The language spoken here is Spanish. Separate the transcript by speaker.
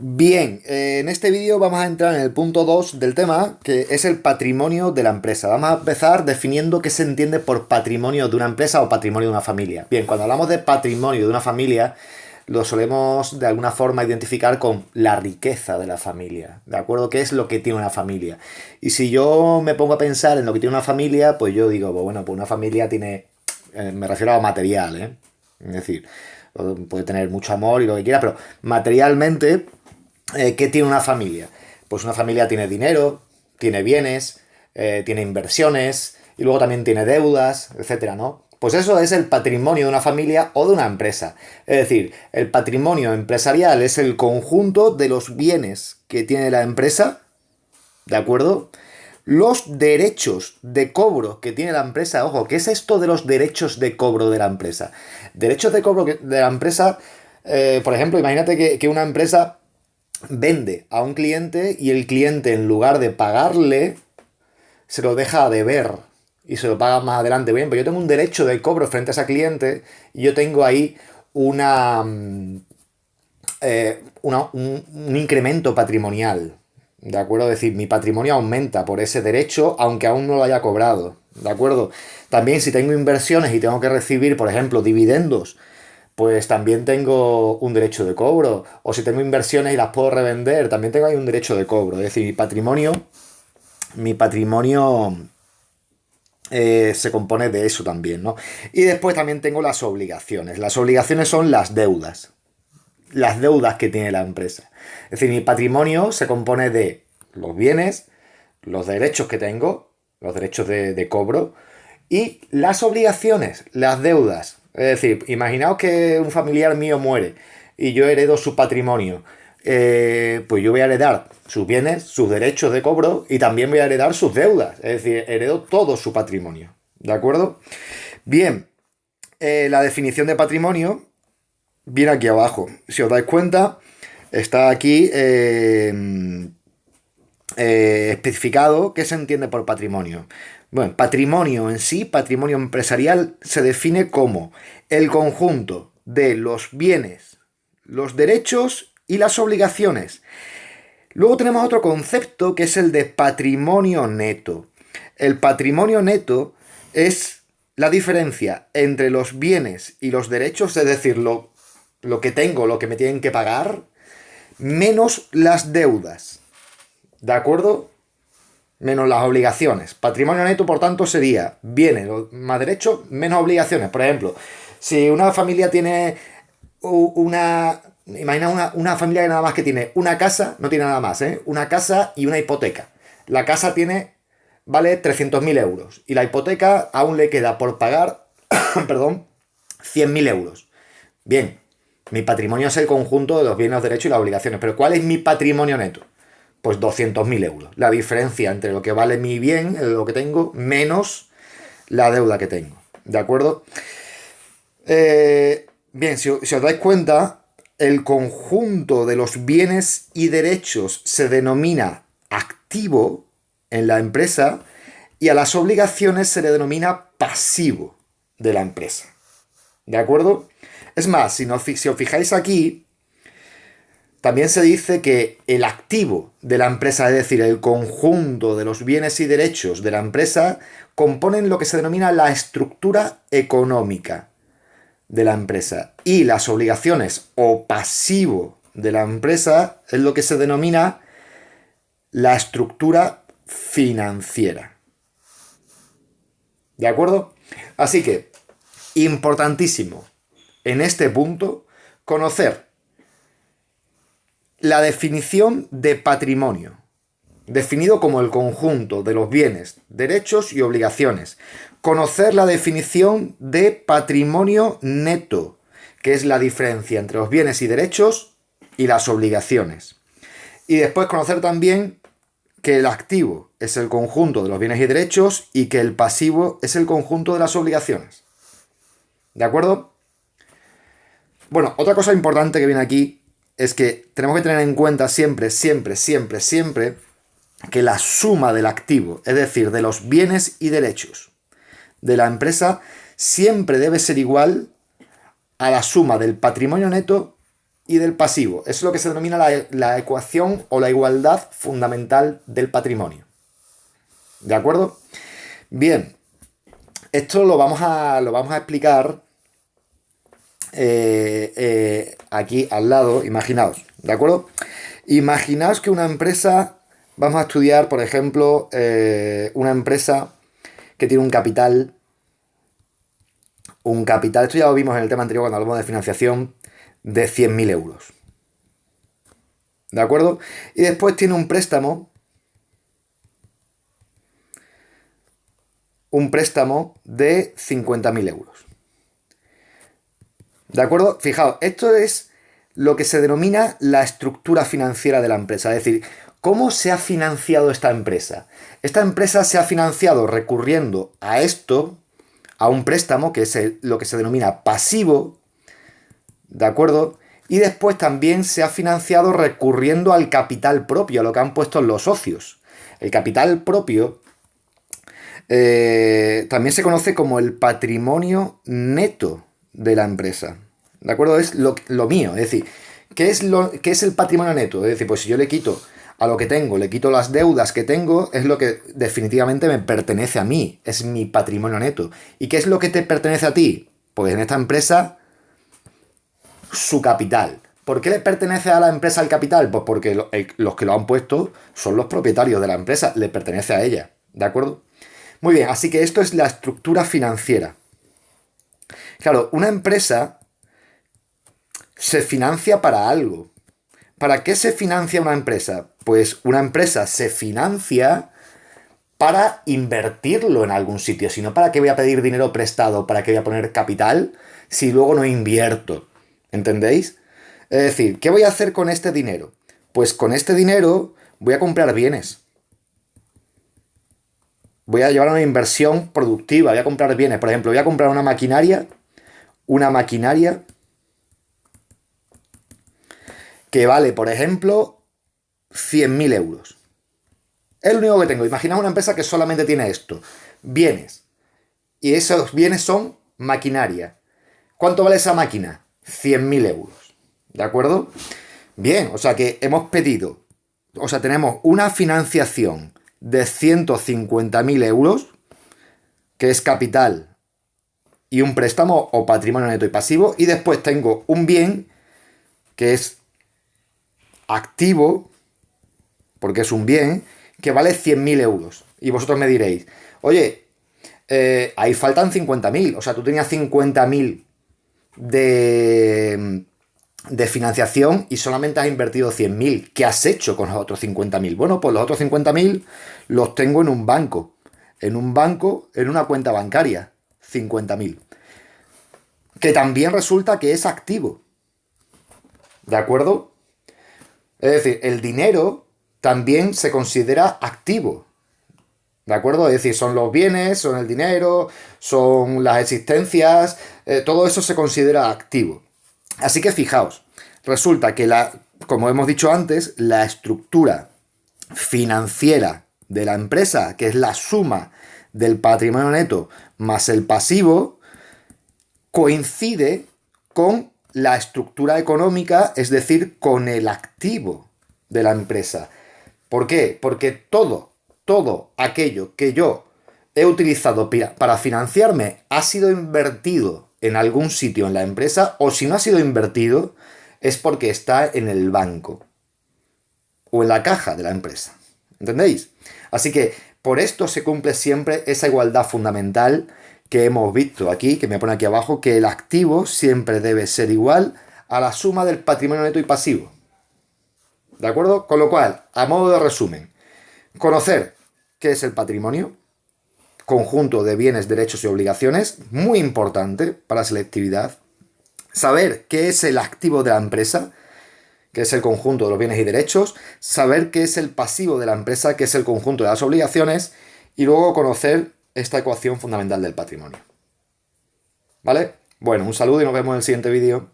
Speaker 1: Bien, en este vídeo vamos a entrar en el punto 2 del tema, que es el patrimonio de la empresa. Vamos a empezar definiendo qué se entiende por patrimonio de una empresa o patrimonio de una familia. Bien, cuando hablamos de patrimonio de una familia, lo solemos de alguna forma identificar con la riqueza de la familia, ¿de acuerdo? ¿Qué es lo que tiene una familia? Y si yo me pongo a pensar en lo que tiene una familia, pues yo digo, pues bueno, pues una familia tiene, me refiero a lo material, ¿eh? Es decir, puede tener mucho amor y lo que quiera, pero materialmente, ¿qué tiene una familia? Pues una familia tiene dinero, tiene bienes, tiene inversiones y luego también tiene deudas, etcétera, ¿no? Pues eso es el patrimonio de una familia o de una empresa. Es decir, el patrimonio empresarial es el conjunto de los bienes que tiene la empresa, ¿de acuerdo? Los derechos de cobro que tiene la empresa. Ojo, ¿qué es esto de los derechos de cobro de la empresa? Derechos de cobro de la empresa, por ejemplo, imagínate que una empresa vende a un cliente y el cliente, en lugar de pagarle, se lo deja a deber y se lo paga más adelante. Bien, pero yo tengo un derecho de cobro frente a ese cliente y yo tengo ahí un incremento patrimonial. ¿De acuerdo? Es decir, mi patrimonio aumenta por ese derecho, aunque aún no lo haya cobrado. ¿De acuerdo? También si tengo inversiones y tengo que recibir, por ejemplo, dividendos, pues también tengo un derecho de cobro. O si tengo inversiones y las puedo revender, también tengo ahí un derecho de cobro. Es decir, mi patrimonio se compone de eso también, ¿no? Y después también tengo las obligaciones. Las obligaciones son las deudas que tiene la empresa. Es decir, mi patrimonio se compone de los bienes, los derechos que tengo, los derechos de cobro y las obligaciones, las deudas. Es decir, imaginaos que un familiar mío muere y yo heredo su patrimonio. Pues yo voy a heredar sus bienes, sus derechos de cobro y también voy a heredar sus deudas. Es decir, heredo todo su patrimonio. ¿De acuerdo? Bien, la definición de patrimonio viene aquí abajo. Si os dais cuenta, está aquí especificado qué se entiende por patrimonio. Bueno, patrimonio en sí, patrimonio empresarial, se define como el conjunto de los bienes, los derechos y las obligaciones. Luego tenemos otro concepto que es el de patrimonio neto. El patrimonio neto es la diferencia entre los bienes y los derechos, es decir, lo que tengo, lo que me tienen que pagar, menos las deudas. ¿De acuerdo? Menos las obligaciones. Patrimonio neto, por tanto, sería bienes más derechos, menos obligaciones. Por ejemplo, si una familia tiene una... Imagina una familia que nada más que tiene una casa, no tiene nada más, ¿eh? Una casa y una hipoteca. La casa vale 300.000 euros y la hipoteca aún le queda por pagar, perdón, 100.000 euros. Bien, mi patrimonio es el conjunto de los bienes, los derechos y las obligaciones. Pero ¿cuál es mi patrimonio neto? Pues 200.000 euros. La diferencia entre lo que vale mi bien, lo que tengo, menos la deuda que tengo. ¿De acuerdo? Bien, si os dais cuenta, el conjunto de los bienes y derechos se denomina activo en la empresa y a las obligaciones se le denomina pasivo de la empresa. ¿De acuerdo? Es más, si os fijáis aquí, también se dice que el activo de la empresa, es decir, el conjunto de los bienes y derechos de la empresa, componen lo que se denomina la estructura económica de la empresa. Y las obligaciones o pasivo de la empresa es lo que se denomina la estructura financiera. ¿De acuerdo? Así que, importantísimo en este punto, conocer la definición de patrimonio, definido como el conjunto de los bienes, derechos y obligaciones. Conocer la definición de patrimonio neto, que es la diferencia entre los bienes y derechos y las obligaciones. Y después conocer también que el activo es el conjunto de los bienes y derechos y que el pasivo es el conjunto de las obligaciones. ¿De acuerdo? Bueno, otra cosa importante que viene aquí es que tenemos que tener en cuenta siempre, siempre, siempre, siempre que la suma del activo, es decir, de los bienes y derechos de la empresa, siempre debe ser igual a la suma del patrimonio neto y del pasivo. Eso es lo que se denomina la ecuación o la igualdad fundamental del patrimonio. ¿De acuerdo? Bien, esto lo vamos a explicar aquí al lado, imaginaos, ¿de acuerdo? Imaginaos que una empresa, vamos a estudiar, por ejemplo, una empresa que tiene un capital, esto ya lo vimos en el tema anterior cuando hablamos de financiación, de 100.000 euros. ¿De acuerdo? Y después tiene un préstamo de 50.000 euros. ¿De acuerdo? Fijaos, esto es lo que se denomina la estructura financiera de la empresa. Es decir, ¿cómo se ha financiado esta empresa? Esta empresa se ha financiado recurriendo a esto, a un préstamo, que es lo que se denomina pasivo, ¿de acuerdo? Y después también se ha financiado recurriendo al capital propio, a lo que han puesto los socios. El capital propio también se conoce como el patrimonio neto de la empresa. ¿De acuerdo? Es lo mío. Es decir, ¿qué es el patrimonio neto? Es decir, pues si yo le quito a lo que tengo, le quito las deudas que tengo, es lo que definitivamente me pertenece a mí. Es mi patrimonio neto. ¿Y qué es lo que te pertenece a ti? Pues en esta empresa, su capital. ¿Por qué le pertenece a la empresa el capital? Pues porque los que lo han puesto son los propietarios de la empresa. Le pertenece a ella. ¿De acuerdo? Muy bien, así que esto es la estructura financiera. Claro, una empresa se financia para algo. ¿Para qué se financia una empresa? Pues una empresa se financia para invertirlo en algún sitio. Si no, ¿para qué voy a pedir dinero prestado? ¿Para qué voy a poner capital si luego no invierto? ¿Entendéis? Es decir, ¿qué voy a hacer con este dinero? Pues con este dinero voy a comprar bienes. Voy a llevar una inversión productiva, voy a comprar bienes. Por ejemplo, voy a comprar una maquinaria que vale, por ejemplo, 100.000 euros. Es lo único que tengo. Imaginaos una empresa que solamente tiene esto, bienes. Y esos bienes son maquinaria. ¿Cuánto vale esa máquina? 100.000 euros. ¿De acuerdo? Bien, o sea que tenemos una financiación de 150.000 euros, que es capital y un préstamo o patrimonio neto y pasivo, y después tengo un bien que es activo, porque es un bien, que vale 100.000 euros. Y vosotros me diréis, oye, ahí faltan 50.000, o sea, tú tenías 50.000 de financiación y solamente has invertido 100.000. ¿Qué has hecho con los otros 50.000? Bueno, pues los otros 50.000 los tengo en un banco. En una cuenta bancaria. 50.000. Que también resulta que es activo. ¿De acuerdo? Es decir, el dinero también se considera activo. ¿De acuerdo? Es decir, son los bienes, son el dinero, son las existencias, todo eso se considera activo. Así que fijaos, resulta que como hemos dicho antes, la estructura financiera de la empresa, que es la suma del patrimonio neto más el pasivo, coincide con la estructura económica, es decir, con el activo de la empresa. ¿Por qué? Porque todo aquello que yo he utilizado para financiarme ha sido invertido en algún sitio en la empresa, o si no ha sido invertido es porque está en el banco o en la caja de la empresa. ¿Entendéis? Así que por esto se cumple siempre esa igualdad fundamental que hemos visto aquí, que me pone aquí abajo, que el activo siempre debe ser igual a la suma del patrimonio neto y pasivo. ¿De acuerdo? Con lo cual, a modo de resumen, conocer qué es el patrimonio, conjunto de bienes, derechos y obligaciones, muy importante para la selectividad. Saber qué es el activo de la empresa, que es el conjunto de los bienes y derechos. Saber qué es el pasivo de la empresa, que es el conjunto de las obligaciones. Y luego conocer esta ecuación fundamental del patrimonio. ¿Vale? Bueno, un saludo y nos vemos en el siguiente vídeo.